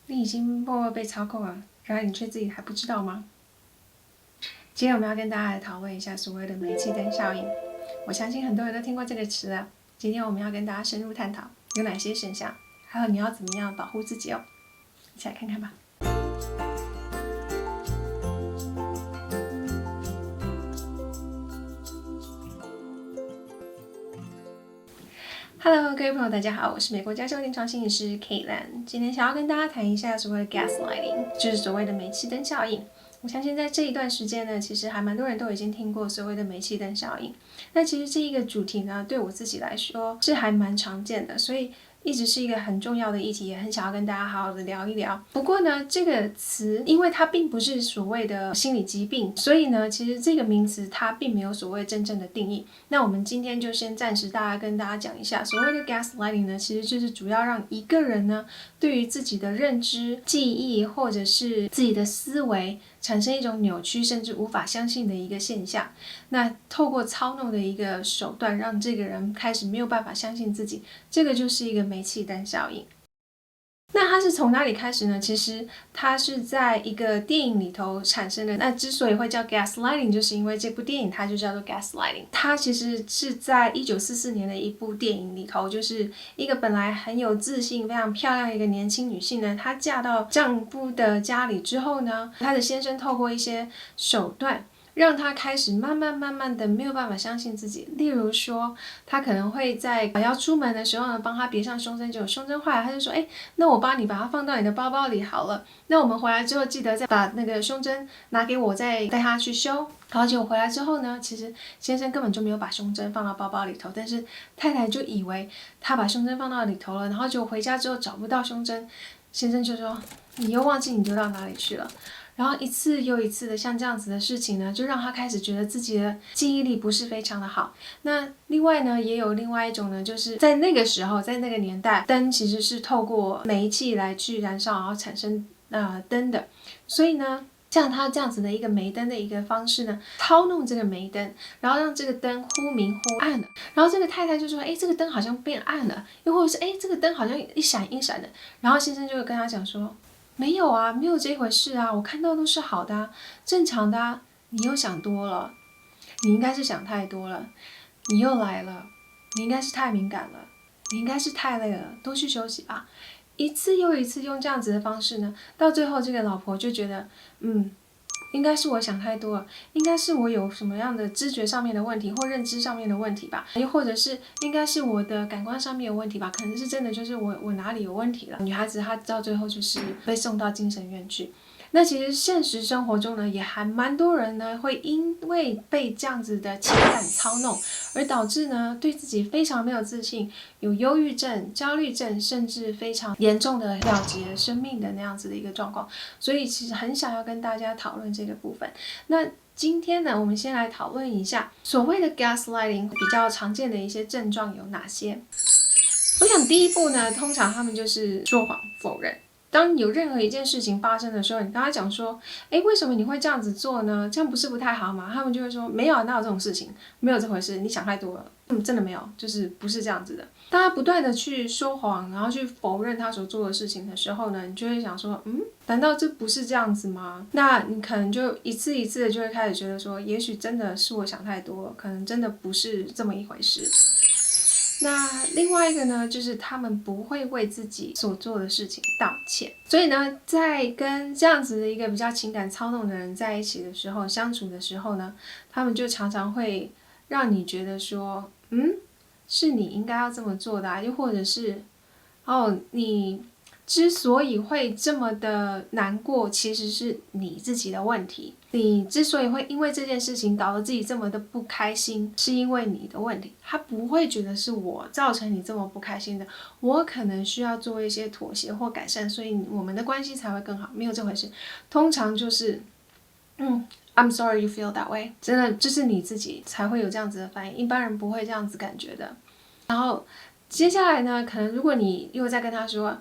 你已经默默被操控了，然而你却自己还不知道吗？今天我们要跟大家来讨论一下所谓的煤气灯效应。我相信很多人都听过这个词了。今天我们要跟大家深入探讨有哪些现象，还有你要怎么样保护自己哦。一起来看看吧。Hello，各位朋友，大家好，我是美国加州临床心理师 Caitlin。今天想要跟大家谈一下所谓的 gaslighting， 就是所谓的煤气灯效应。我相信在这一段时间呢，其实还蛮多人都已经听过所谓的煤气灯效应。那其实这一个主题呢，对我自己来说是还蛮常见的，所以一直是一个很重要的议题，也很想要跟大家好好的聊一聊。不过呢，这个词因为它并不是所谓的心理疾病，所以呢，其实这个名词它并没有所谓真正的定义。那我们今天就先暂时跟大家讲一下，所谓的 gaslighting 呢，其实就是主要让一个人呢，对于自己的认知、记忆或者是自己的思维产生一种扭曲，甚至无法相信的一个现象。那透过操弄的一个手段，让这个人开始没有办法相信自己，这个就是一个煤气灯效应。那它是从哪里开始呢？其实它是在一个电影里头产生的。那之所以会叫 gaslighting， 就是因为这部电影它就叫做 gaslighting。它其实是在1944年的一部电影里头，就是一个本来很有自信、非常漂亮的一个年轻女性呢，她嫁到丈夫的家里之后呢，她的先生透过一些手段，让他开始慢慢的没有办法相信自己。例如说，他可能会在要出门的时候呢，帮他别上胸针，结果胸针坏了，他就说，那我帮你把它放到你的包包里好了。那我们回来之后记得再把那个胸针拿给我，再带他去修。然后结果回来之后呢，其实先生根本就没有把胸针放到包包里头，但是太太就以为他把胸针放到里头了，然后结果回家之后找不到胸针，先生就说，你又忘记你丢到哪里去了。然后一次又一次的像这样子的事情呢，就让他开始觉得自己的记忆力不是非常的好。那另外呢，也有另外一种呢，就是在那个时候，在那个年代，灯其实是透过煤气来去燃烧，然后产生灯的。所以呢，像他这样子的一个煤灯的一个方式呢，操弄这个煤灯，然后让这个灯忽明忽暗了。然后这个太太就说，这个灯好像变暗了，又或者是这个灯好像一闪一闪的。然后先生就会跟他讲说，没有啊，没有这回事啊，我看到都是好的啊，正常的啊，你又想多了，你应该是想太多了，你又来了，你应该是太敏感了，你应该是太累了，都去休息吧。一次又一次用这样子的方式呢，到最后这个老婆就觉得，应该是我想太多了，应该是我有什么样的知觉上面的问题或认知上面的问题吧，又或者是应该是我的感官上面有问题吧，可能是真的就是我哪里有问题了。女孩子她到最后就是被送到精神院去。那其实现实生活中呢，也还蛮多人呢会因为被这样子的情感操弄，而导致呢对自己非常没有自信，有忧郁症、焦虑症，甚至非常严重的了结生命的那样子的一个状况。所以其实很想要跟大家讨论这个部分。那今天呢，我们先来讨论一下所谓的 gaslighting 比较常见的一些症状有哪些。我想第一步呢，通常他们就是说谎否认。当有任何一件事情发生的时候，你跟他讲说，为什么你会这样子做呢？这样不是不太好吗？他们就会说，没有，哪有这种事情，没有这回事，你想太多了。真的没有，就是不是这样子的。当他不断的去说谎，然后去否认他所做的事情的时候呢，你就会想说，难道这不是这样子吗？那你可能就一次一次的就会开始觉得说，也许真的是我想太多了，可能真的不是这么一回事。那另外一个呢，就是他们不会为自己所做的事情道歉。所以呢，在跟这样子的一个比较情感操弄的人在一起的时候，相处的时候呢，他们就常常会让你觉得说，是你应该要这么做的啊，又或者是，你之所以会这么的难过，其实是你自己的问题。你之所以会因为这件事情搞得自己这么的不开心，是因为你的问题。他不会觉得是我造成你这么不开心的，我可能需要做一些妥协或改善，所以我们的关系才会更好。没有这回事，通常就是I'm sorry you feel that way， 真的就是你自己才会有这样子的反应，一般人不会这样子感觉的。然后接下来呢，可能如果你又在跟他说，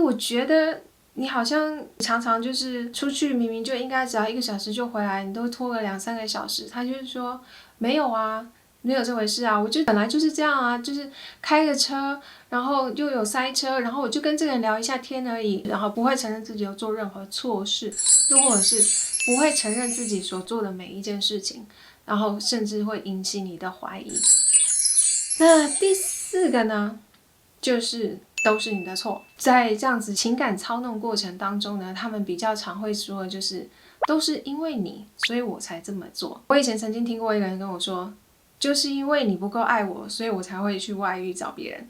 我觉得你好像常常就是出去明明就应该只要1个小时就回来，你都拖了2-3个小时。他就是说没有啊，没有这回事啊，我就本来就是这样啊，就是开个车，然后又有塞车，然后我就跟这个人聊一下天而已，然后不会承认自己有做任何错事，又或者是不会承认自己所做的每一件事情，然后甚至会引起你的怀疑。那第4个呢，就是都是你的错。在这样子情感操弄过程当中呢，他们比较常会说的就是都是因为你，所以我才这么做。我以前曾经听过一个人跟我说，就是因为你不够爱我，所以我才会去外遇找别人。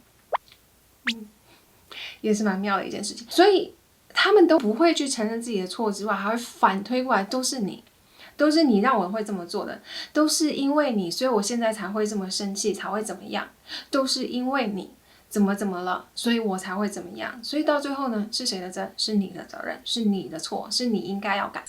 也是蛮妙的一件事情。所以他们都不会去承认自己的错之外，还会反推过来，都是你让我会这么做的，都是因为你，所以我现在才会这么生气，才会怎么样，都是因为你怎么了，所以我才会怎么样。所以到最后呢，是谁的责任？是你的责任，是你的错，是你应该要改。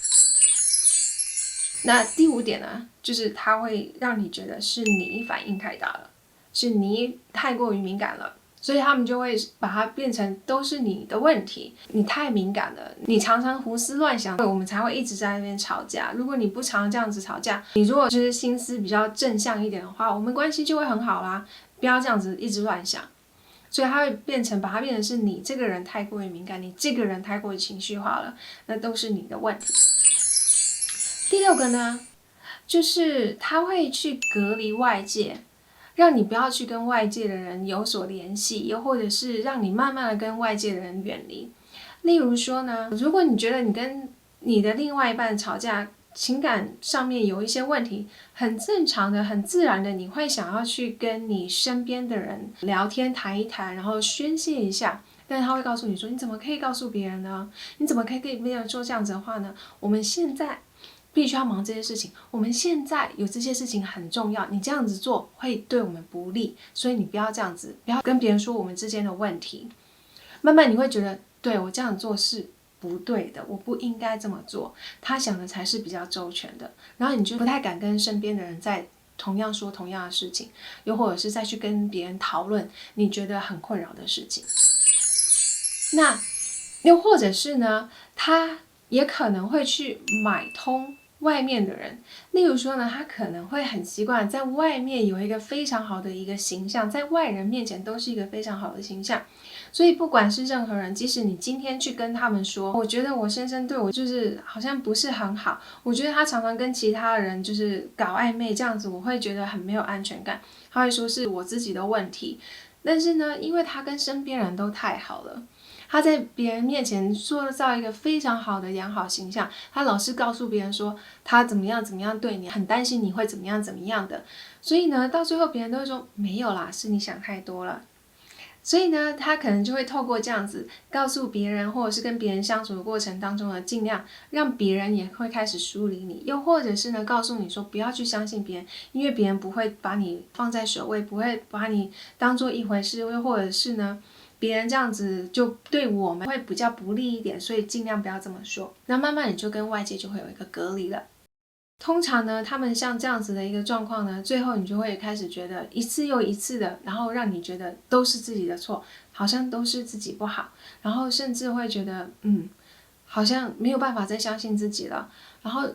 那第5点呢，就是它会让你觉得是你反应太大了，是你太过于敏感了，所以他们就会把它变成都是你的问题，你太敏感了，你常常胡思乱想，我们才会一直在那边吵架。如果你不常这样子吵架，你如果就是心思比较正向一点的话，我们关系就会很好啦，不要这样子一直乱想。所以它会把它变成是你这个人太过于敏感，你这个人太过于情绪化了，那都是你的问题。第6个呢，就是他会去隔离外界，让你不要去跟外界的人有所联系，又或者是让你慢慢的跟外界的人远离。例如说呢，如果你觉得你跟你的另外一半吵架，情感上面有一些问题，很正常的、很自然的，你会想要去跟你身边的人聊天谈一谈，然后宣泄一下。但是他会告诉你说，你怎么可以告诉别人呢？你怎么可以跟别人说这样子的话呢？我们现在必须要忙这些事情，我们现在有这些事情很重要，你这样子做会对我们不利，所以你不要这样子，不要跟别人说我们之间的问题。慢慢你会觉得，对，我这样做是不对的，我不应该这么做，他想的才是比较周全的，然后你就不太敢跟身边的人再同样说同样的事情，又或者是再去跟别人讨论你觉得很困扰的事情。那又或者是呢，他也可能会去买通外面的人，例如说呢，他可能会很习惯在外面有一个非常好的一个形象，在外人面前都是一个非常好的形象。所以不管是任何人，即使你今天去跟他们说，我觉得我先生对我就是好像不是很好，我觉得他常常跟其他人就是搞暧昧这样子，我会觉得很没有安全感。他会说是我自己的问题，但是呢，因为他跟身边人都太好了，他在别人面前塑造一个非常好的良好形象，他老是告诉别人说他怎么样怎么样对你，很担心你会怎么样怎么样的，所以呢，到最后别人都会说没有啦，是你想太多了。所以呢，他可能就会透过这样子告诉别人，或者是跟别人相处的过程当中呢，尽量让别人也会开始疏离你，又或者是呢，告诉你说不要去相信别人，因为别人不会把你放在首位，不会把你当做一回事，又或者是呢，别人这样子就对我们会比较不利一点，所以尽量不要这么说。那慢慢你就跟外界就会有一个隔离了。通常呢，他们像这样子的一个状况呢，最后你就会开始觉得一次又一次的，然后让你觉得都是自己的错，好像都是自己不好，然后甚至会觉得好像没有办法再相信自己了。然后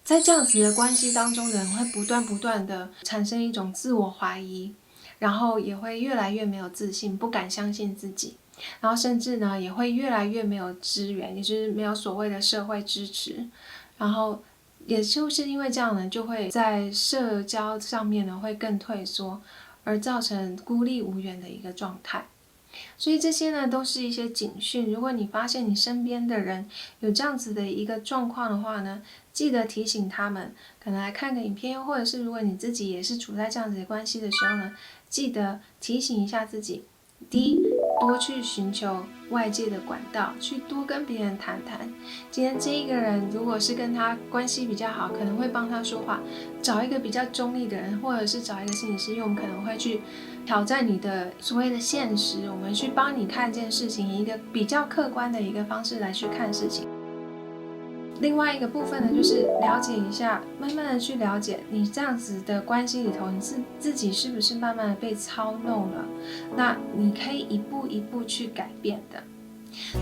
在这样子的关系当中的人会不断的产生一种自我怀疑，然后也会越来越没有自信，不敢相信自己，然后甚至呢也会越来越没有资源，也就是没有所谓的社会支持，然后也就是因为这样呢，就会在社交上面呢会更退缩，而造成孤立无援的一个状态。所以这些呢都是一些警讯，如果你发现你身边的人有这样子的一个状况的话呢，记得提醒他们，可能来看个影片，或者是如果你自己也是处在这样子的关系的时候呢，记得提醒一下自己。第一，多去寻求外界的管道，去多跟别人谈谈。今天这一个人如果是跟他关系比较好，可能会帮他说话，找一个比较中立的人，或者是找一个心理师，因为我们可能会去挑战你的所谓的现实，我们去帮你看见事情，以一个比较客观的一个方式来去看事情。另外一个部分呢，就是了解一下，慢慢的去了解你这样子的关系里头，你自己是不是慢慢的被操弄了？那你可以一步一步去改变的。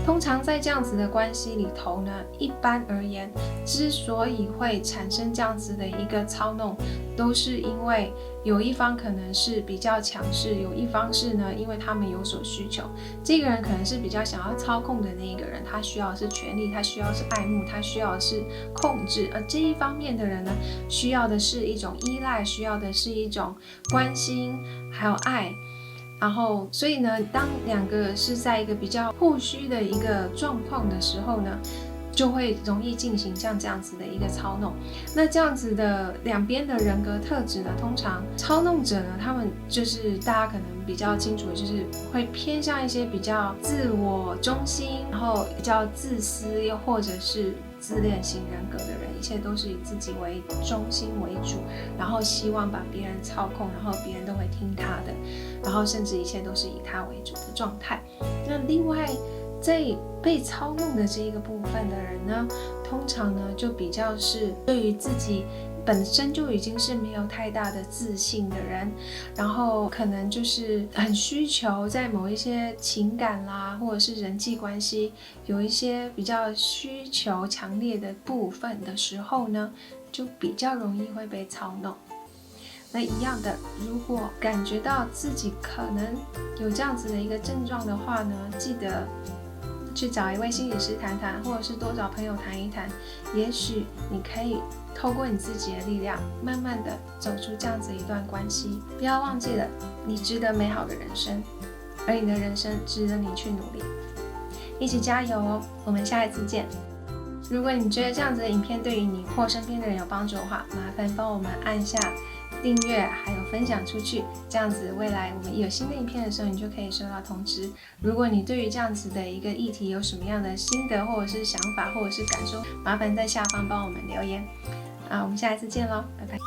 通常在这样子的关系里头呢，一般而言，之所以会产生这样子的一个操弄，都是因为有一方可能是比较强势，有一方是呢，因为他们有所需求。这个人可能是比较想要操控的那一个人，他需要的是权力，他需要的是爱慕，他需要的是控制。而这一方面的人呢，需要的是一种依赖，需要的是一种关心，还有爱。然后，所以呢，当两个是在一个比较互需的一个状况的时候呢，就会容易进行像这样子的一个操弄。那这样子的两边的人格特质呢，通常操弄者呢，他们就是大家可能比较清楚的，就是会偏向一些比较自我中心，然后比较自私，又或者是自恋型人格的人，一切都是以自己为中心为主，然后希望把别人操控，然后别人都会听他的，然后甚至一切都是以他为主的状态。那另外在被操弄的这一个部分的人呢，通常呢就比较是对于自己本身就已经是没有太大的自信的人，然后可能就是很需求在某一些情感啦，或者是人际关系有一些比较需求强烈的部分的时候呢，就比较容易会被操弄。那一样的，如果感觉到自己可能有这样子的一个症状的话呢，记得去找一位心理师谈谈，或者是多找朋友谈一谈，也许你可以透过你自己的力量，慢慢的走出这样子一段关系。不要忘记了，你值得美好的人生，而你的人生值得你去努力。一起加油哦！我们下一次见。如果你觉得这样子的影片对于你或身边的人有帮助的话，麻烦帮我们按下订阅，还有分享出去，这样子未来我们一有新的影片的时候，你就可以收到通知。如果你对于这样子的一个议题有什么样的心得，或者是想法，或者是感受，麻烦在下方帮我们留言。我们下一次见咯，拜拜。